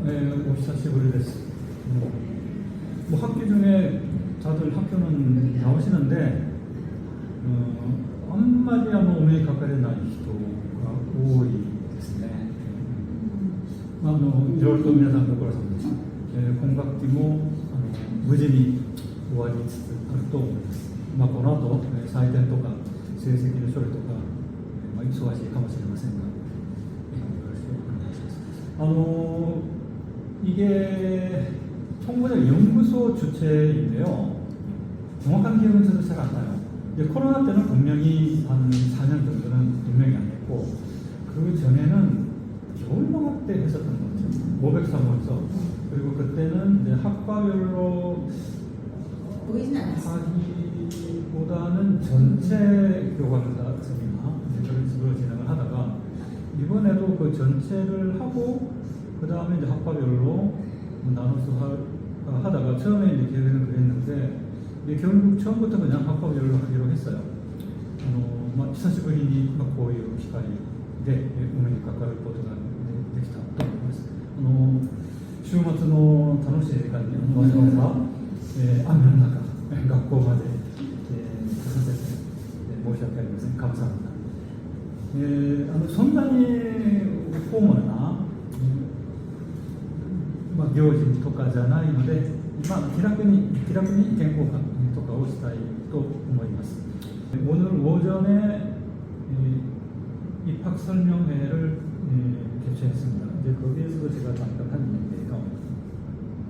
お久しぶりです。학교 중에 다들 학교는 나오시는데あんまりお目にかかれない人が多いですね。いろいろと皆さんご苦労様です。今学期も無事に終わりつつあると思います。この後採点とか成績の処理とか、忙しいかもしれませんが、よろしくお願いします。이게 통보적 연구소 주체인데요. 정확한 기억은 저도 잘 안 나요. 코로나 때는 분명히 한 4년 정도는 분명히 안 했고, 그 전에는 겨울방학 때 했었던 것 같아요. 503호에서. 그리고 그때는 이제 학과별로 하기보다는 전체 교과서 세미나 그런 식으로 진행을 하다가, 이번에도 그 전체를 하고 그 다음에 이제 학과별로 나눠서 하다가 처음에 이제 계획은 그랬는데, 결국 처음부터 그냥 학과별로 하기로 했어요. 久しぶりにこういう機会でお目にかかることができたと思います。週末の楽しい時間にわざわざ雨の中学校まで来させて申し訳ありません。감사합니다。そんなにフォーマルな行事とかじゃないので、気楽に意見交換とかをしたいと思います。오늘 오전에 입학 설명회를 개최했습니다. 이제 거기에서도 제가 잠깐 한 얘기인데요.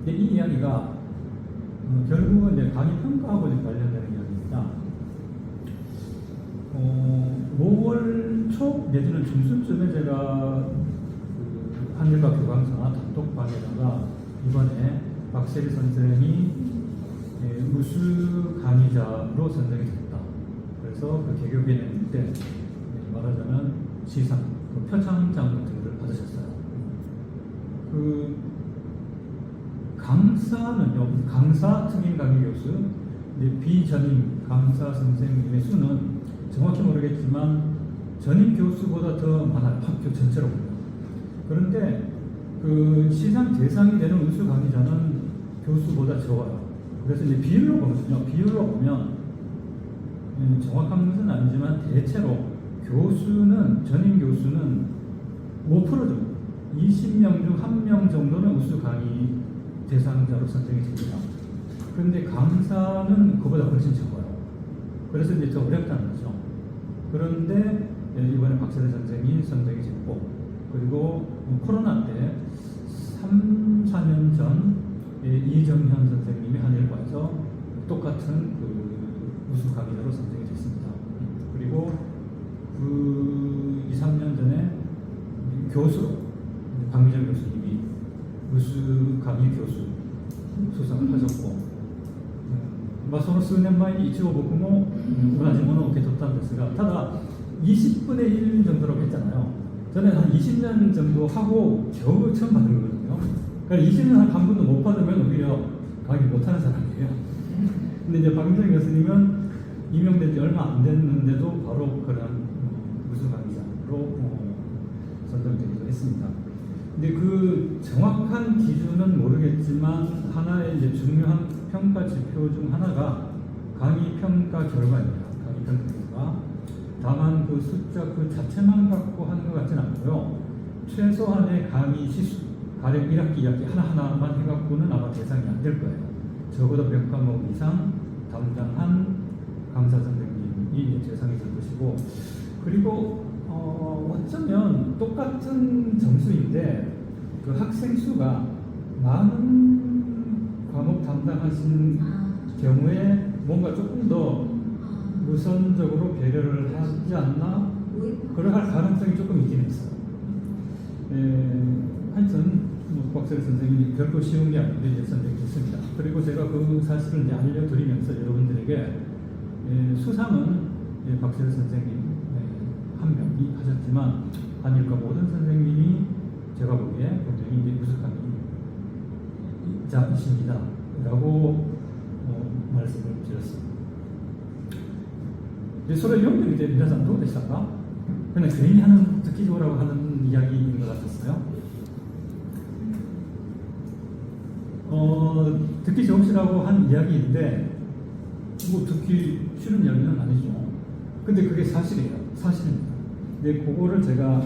이 이야기가 결국은 이제 강의 평가하고 관련되는 이야기입니다. 5월 초 내지는 중순쯤에 제가 한일과 교강사 단톡방에다가 이번에 박세리 선생이 우수 강의자로 선정이 됐다. 그래서 그 개교기념 때 말하자면 시상, 표창장 같은 것을 받으셨어요. 그 강사는요, 강사 특임 강의 교수, 비전임 강사 선생님의 수는 정확히 모르겠지만 전임 교수보다 더 많아요. 학교 전체로 보면. 그런데 그 시상 대상이 되는 우수 강의자는 교수보다 적어요. 그래서 이제 비율로 보면 정확한 것은 아니지만 대체로 교수는, 전임 교수는 5% 정도, 20명 중 1명 정도는 우수 강의 대상자로 선정이 됩니다. 그런데 강사는 그보다 훨씬 적어요. 그래서 이제 더 어렵다는 거죠. 그런데 이번에 박세리 선생이 선정이 됐고, 그리고 코로나 때 3, 4년 전 이정현 선생님이 한일과에서 똑같은 그 우수 강의자로 선정이 됐습니다. 그리고 그 2, 3년 전에 교수로 박미정 교수님이 우수 강의 교수 수상을 하셨고, その数年前に一応僕も同じものを受け取ったんですが、ただ 20분의 1 정도라고 했잖아요. 저는 한 20년 정도 하고 겨우 처음 받은 거거든요. 그러니까 20년 한 분도 못 받으면 오히려 강의 못하는 사람이에요. 근데 이제 박민정 교수님은 임용된 지 얼마 안 됐는데도 바로 그런 우수 강의자로 선정되기도 했습니다. 근데 그 정확한 기준은 모르겠지만 하나의 이제 중요한 평가 지표 중 하나가 강의 평가 결과입니다. 강의 평가 결과. 다만 그 숫자 그 자체만 갖고 하는 것 같지는 않고요. 최소한의 강의 시수, 가령 1학기, 2학기 하나하나만 해갖고는 아마 대상이 안 될 거예요. 적어도 몇 과목 이상 담당한 강사 선생님이 대상이 될 것이고, 그리고 어쩌면 똑같은 점수인데 그 학생 수가 많은 과목 담당하신 경우에 뭔가 조금 더 우선적으로 배려를 하지 않나? 그럴 가능성이 조금 있긴 있어요. 하여튼 박세리 선생님이 결코 쉬운 게 아닌데 선정이 됐습니다. 그리고 제가 그 사실을 이제 알려드리면서 여러분들에게 수상은 박세리 선생님 한 명이 하셨지만 한일과 모든 선생님이 제가 보기에 굉장히 이제 우수 강의자이십니다 라고 말씀을 드렸습니다. それを読んでみて皆さんどうでしたか? 그냥 괜히 하는 듣기 좋으라고 하는 이야기인 것 같았어요. 듣기 좋으시라고 한 이야기인데 뭐 듣기 싫은 이야기는 아니죠. 근데 그게 사실이에요. 사실입니다. 근데 그거를 제가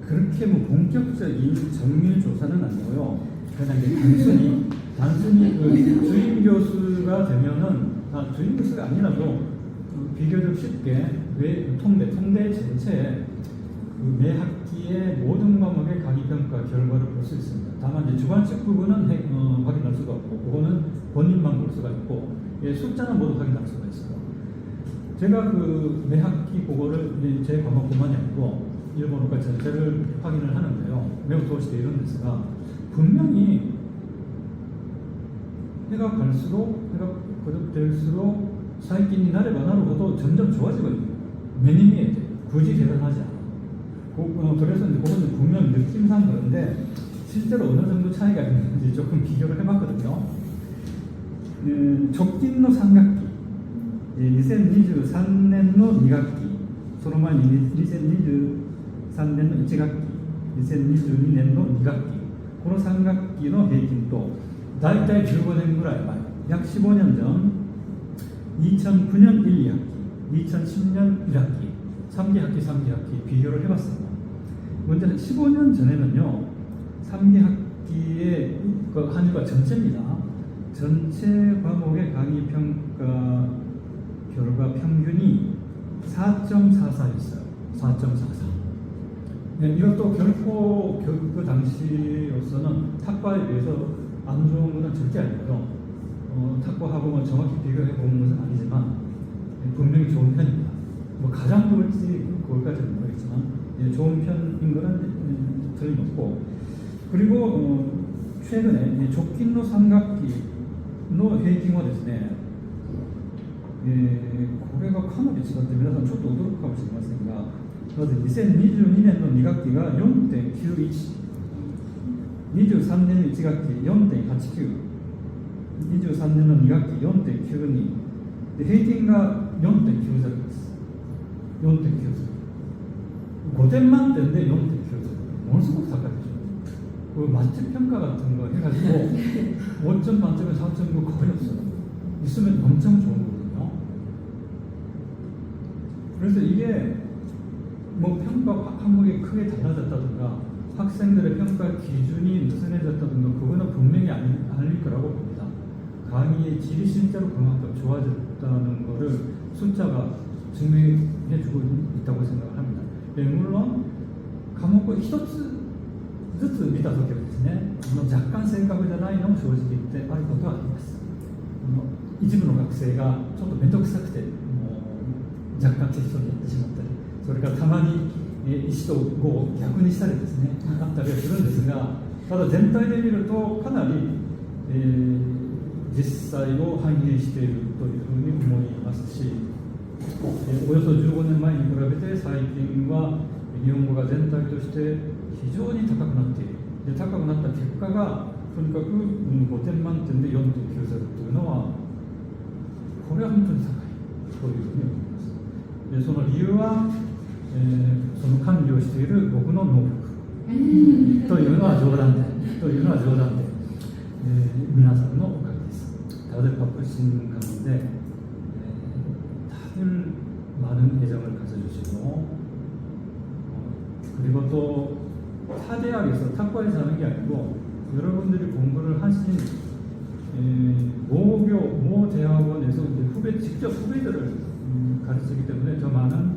그렇게 뭐 본격적인 정밀 조사는 아니고요. 그냥 단순히 그 주임 교수가 되면은 주임 교수가 아니라도 비교적 쉽게 통대 전체에 그 매 학기의 모든 과목의 강의평가 결과를 볼 수 있습니다. 다만 이제 주관식 부분은 확인할 수가 없고 그거는 본인만 볼 수가 있고 숫자는 모두 확인할 수가 있어요. 제가 그 매 학기 그거를 제 과목뿐만이 아니고 일본어과 전체를 확인을 하는데요. 매우 도시대 이런 데서가 분명히 해가 거듭될수록 사이끼니 나를 만나로도 점점 좋아지거든요. 매니미에 굳이 계산하지 않아. 그래서 이제 그거는 분명 느낌상 그런데 실제로 어느 정도 차이가 있는지 조금 비교를 해봤거든요. 적진노 3学期2023年の2学期その前に2023年の1学期2022年の2学期この3学期の平均と大体15年ぐらい前약 15년 전 2009년 1, 2학기 2010년 1학기 3기 학기 비교를 해봤습니다. 먼저 15년 전에는요 3기 학기의 그 한일과 전체입니다. 전체 과목의 강의 평가 결과 평균이 4.44였어요. 4.44. 네, 이것도 결코 그 당시로서는 탁과에 비해서 안 좋은 것은 절대 아니고요. 탁과하고 뭐 정확히 비교해 본 것은 아니지만 분명히 좋은 편입니다. 뭐 가장 좋을지 그걸까지는 모르겠지만 좋은 편인 것은 틀림없고 그리고 최근에 족긴노 3学期の平均はですねこれがかなり違って皆さんちょっと驚くかもしれませんがまず2022年の2学期が 4.91 23年の1学期 4.89 23年の2学期 4.92 で平均が 4.90 です 4.90 5点満点で 4.90 ものすごく高いでしょ그 만점 평가 같은 거 해가지고 5점 만점에 4.9 거의 없어요. 있으면 엄청 좋은 거거든요. 그래서 이게 뭐 평가 항목이 크게 달라졌다든가 학생들의 평가 기준이 느슨해졌다든가 그거는 분명히 아닐 거라고 봅니다. 강의의 질이 실제로 그만큼 좋아졌다는 거를 숫자가 증명해주고 있다고 생각을 합니다. 물론 과목을 1つずつ見たときはですね、若干正確じゃないのも正直言ってあることはあります。一部の学生がちょっと面倒くさくて若干適当にやってしまったり、それからたまに1と5を逆にしたりですね、あったりはするんですが、ただ全体で見るとかなり、実際を反映しているというふうに思いますし、およそ15年前に比べて最近は日本語が全体として非常に高くなっている。で高くなった結果がとにかく5点満点で 4.90 というのはこれは本当に高いというふうに思います。でその理由は、その管理をしている僕の能力というのは冗談で皆さんのおかげです。다들 바쁘신 가운데 다들 많은 애정을 가져주시고 그리고 또 타대학에서 탁과에서 하는 게 아니고 여러분들이 공부를 하신 모 대학원에서 이제 직접 후배들을 가르치기 때문에 더 많은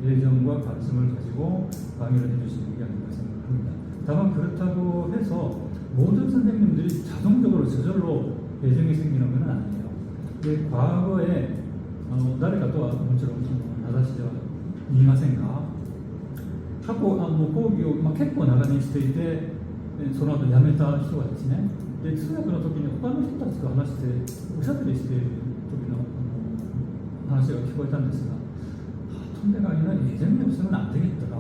애정과 관심을 가지고 강의를 해주시는 게 아닌가 생각합니다. 다만 그렇다고 해서 모든 선생님들이 자동적으로 저절로 애정이 생기는 건 아니에요. 과거에 誰かとはもちろん話は言いませんが過去講義を、結構長年していてその後辞めた人がですねで通訳の時に他の人たちと話しておしゃべりしている時の話が聞こえたんですが통대가 아니라 예전에 없으면 안 되겠더라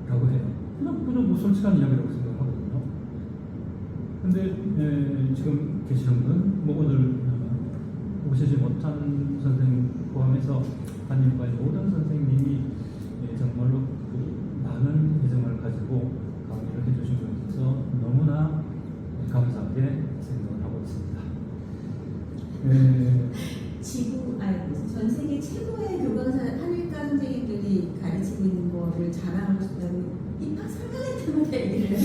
라고 해요. 그냥 뭐 솔직한 이야기라고 생각하거든요. 근데 지금 계시는 분 오늘 오시지 못한 선생님 포함해서 한일과의 모든 선생님이 정말로 많은 애정을 가지고 강의를 해주신 것에 있어서 너무나 전 세계 최고의 교과서 한일과 선생님들이 가르치고 있는 거를 자랑하고 싶다고 입학 설명회 때마다 얘기를 해요.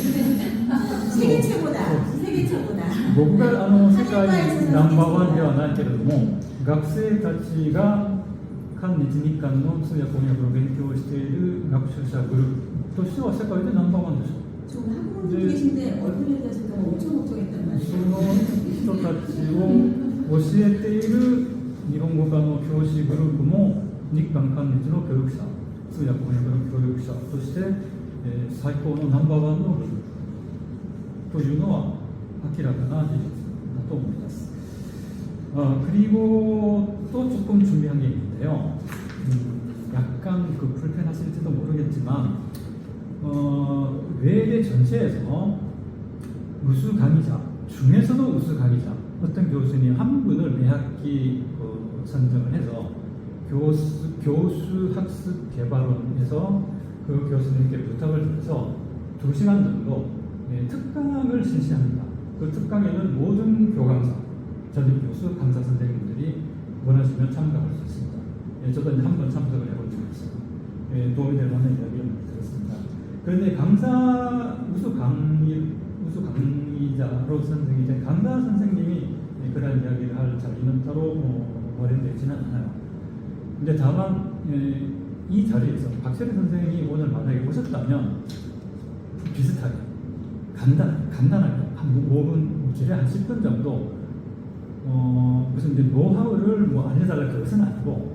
세계 최고다. 세계 최고다. 僕が世界ナンバーワンではないけれども、学生たちが韓日日韓の通訳翻訳を勉強している学習者グループとしては世界でナンバーワンでしょう。 저 한국분들 계신데 얼굴에 대해서 엄청 걱정했단 말이에요. その人たちを教えている日本語科の教師グループも日韓韓日の教育者、通訳翻訳の教育者として、最高のナンバーワンのグループというのは明らかな事実だと思います。그리고 또 조금 준비한 게 있는데요. 약간 그 불편하실지도 모르겠지만 외대 전체에서 우수 강의자 중에서도 우수 강의자 어떤 교수님 한 분을 매학기 선정을 해서 교수 학습 개발원에서 그 교수님께 부탁을 드려서 2시간 정도 특강을 실시합니다. 그 특강에는 모든 교강사, 전임 교수, 강사 선생님들이 원하시면 참가할 수 있습니다. 저도 이제 한번 참석을 해본 적이 있어요. 도움이 될 만한 이야기를 들었습니다. 그런데 우수 강의자로 선정이 된 강사 선생님이 그런 이야기를 할 자리는 따로 마련되어 있지는 않아요. 근데 다만 이 자리에서 박철희 선생님이 오늘 만약에 오셨다면 비슷하게 간단하게 한 5분, 길에 한 10분 정도 무슨 이제 노하우를 알려달라 그것은 아니고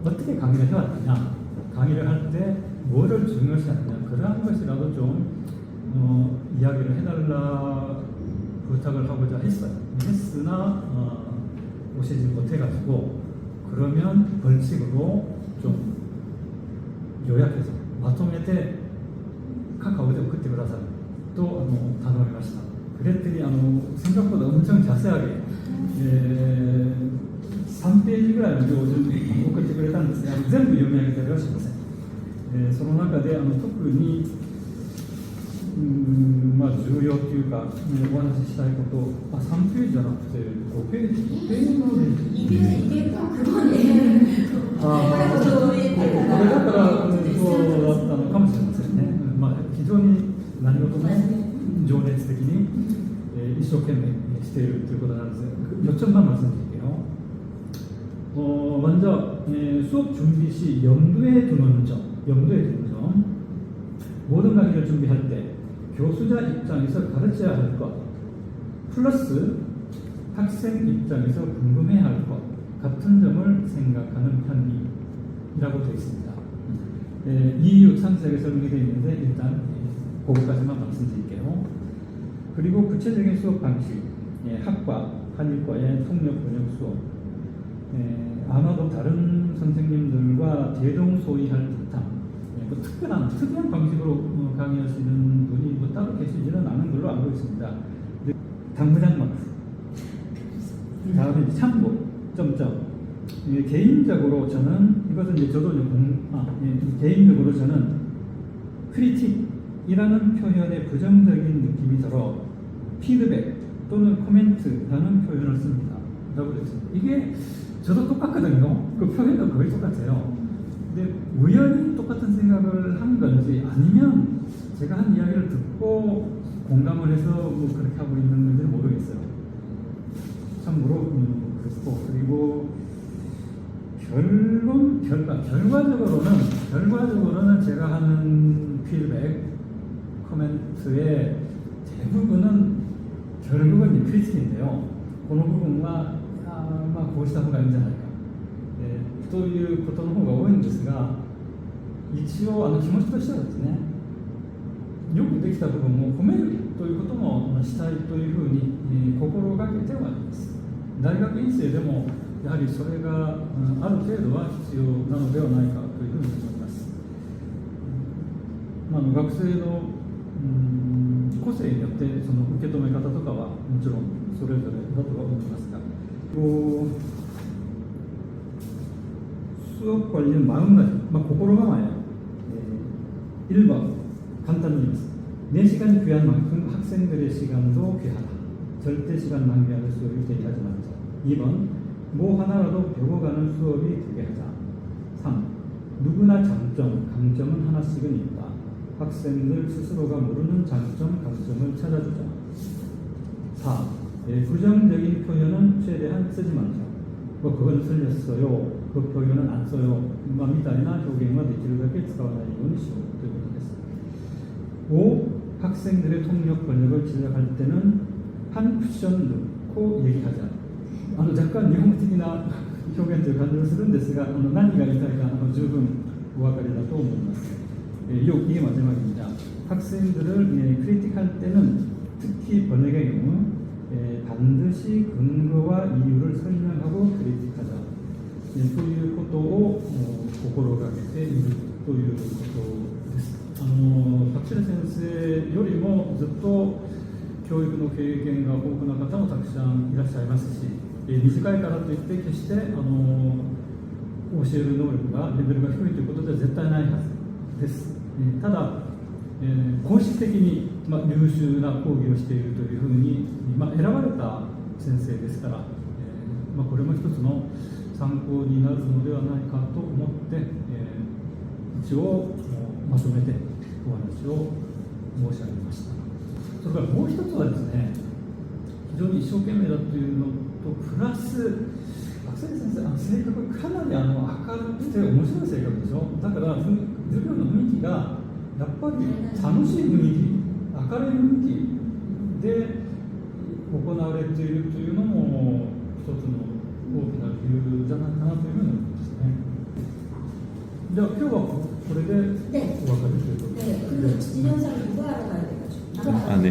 어떻게 강의를 해왔느냐, 강의를 할 때 뭐를 중요시하느냐 그러한 것이라도 좀 이야기를 해달라 부탁을 하고자 했으나 오시지 못해가지고 그러면 벌칙으로 좀 요약해서 마토메테 카카오에送ってくださいと頼みました。 그랬더니 생각보다 엄청 자세하게 3페이지 ぐらいの行事を送ってくれたんですが全部読み上げたりはしません。その中で特に重要というかお話ししたいこと3ページじゃなくて5ページまで이게 그거네. これだからそうだったのかもしれませんね。非常に何事も情熱的に一生懸命しているということなんですが몇 점만 말씀드릴게요. 먼저 수업 준비 시 염두에 두는 점. 모든 강의를 준비할 때 교수자 입장에서 가르쳐야 할 것 플러스 학생 입장에서 궁금해야 할 것 같은 점을 생각하는 편이라고 되어 있습니다. 이유 상세하게 설명이 되어 있는데 일단 그것까지만 말씀드릴게요. 그리고 구체적인 수업 방식, 학과, 한일과의 통역 번역 수업, 아마도 다른 선생님들과 대동소이할 듯한 특이한 방식으로 강의하시는 분이 따로 계시지는 않은 걸로 알고 있습니다. 당부장만 다음에 참고 개인적으로 저는 이것은 이제 저도 개인적으로 저는 크리틱이라는 표현에 부정적인 느낌이 들어 피드백 또는 코멘트라는 표현을 씁니다. 라고 했습니다. 이게 저도 똑같거든요. 그 표현도 거의 똑같아요. 근데 우연히 똑같은 생각을 한 건지 아니면 제가 한 이야기를 듣고 공감을 해서 그렇게 하고 있는 건지는 모르겠어요. 참고로 그랬고 그리고 결과적으로는 제가 하는 피드백 코멘트의 대부분은 결국은 크리틱인데요. この部分はこうした方がいいんじゃないかということの方が多いんですが、一応気持ちとしてはですね、よくできた部分を褒めるということもしたいというふうに心がけてはいます。大学院生でもやはりそれがある程度は必要なのではないかというふうに思います。学生の個性によってその受け止め方とかはもちろんそれぞれだとは思いますが、수업 관련 마음가짐,心構え 1번 간단히 4시간이 귀한 만큼 학생들의 시간도 귀하다. 절대 시간 낭비하는 수업이 되게 하지 말자. 2번 뭐 하나라도 배워가는 수업이 되게 하자. 3. 누구나 장점, 강점은 하나씩은 있다. 학생들 스스로가 모르는 장점, 강점을 찾아주자. 4. 부정적인 표현은 최대한 쓰지 말자. 뭐 그건 틀렸어요. 그 표현은 안 써요. 미다이나 표현은 できるだけ使わないようにしようということです。 5. 학생들의 통역 번역을 지적할 때는 한 쿠션 넣고 얘기하자. 약간 일본적인表現という感じがするんですが、何が言いたいか十分お分かりだと思います。이게 마지막입니다. 학생들을 크리틱할 때는 특히 번역의 경우 반드시 근거와 이유를 설명하고 크리틱하자. ということを心がけているということです。パクシル先生よりもずっと教育の経験が豊富な方もたくさんいらっしゃいますし、短いからといって決して教える能力がレベルが低いということでは絶対ないはずです。ただ、公式的に、優秀な講義をしているというふうに、選ばれた先生ですから、これも一つの参考になるのではないかと思って、一応まとめてお話を申し上げました。それからもう一つはですね、非常に一生懸命だというのとプラス学生先生性格がかなり明るくて面白い性格でしょ。だから授業の雰囲気がやっぱり楽しい雰囲気、明るい雰囲気で行われているというのも一つの大きな理由じゃないかなというふうに思いますね。じゃあ今日はこれでお別れということで。네, 그리고 진영상을 누가 하러 가야 돼가지고. 아, 네.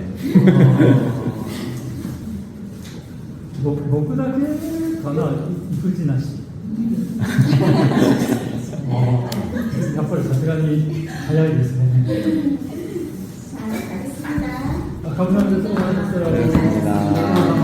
僕だけかな、育児なし。やっぱりさすがに早いですね。잘 가겠습니다. 감사합니다. 수고하셨어요.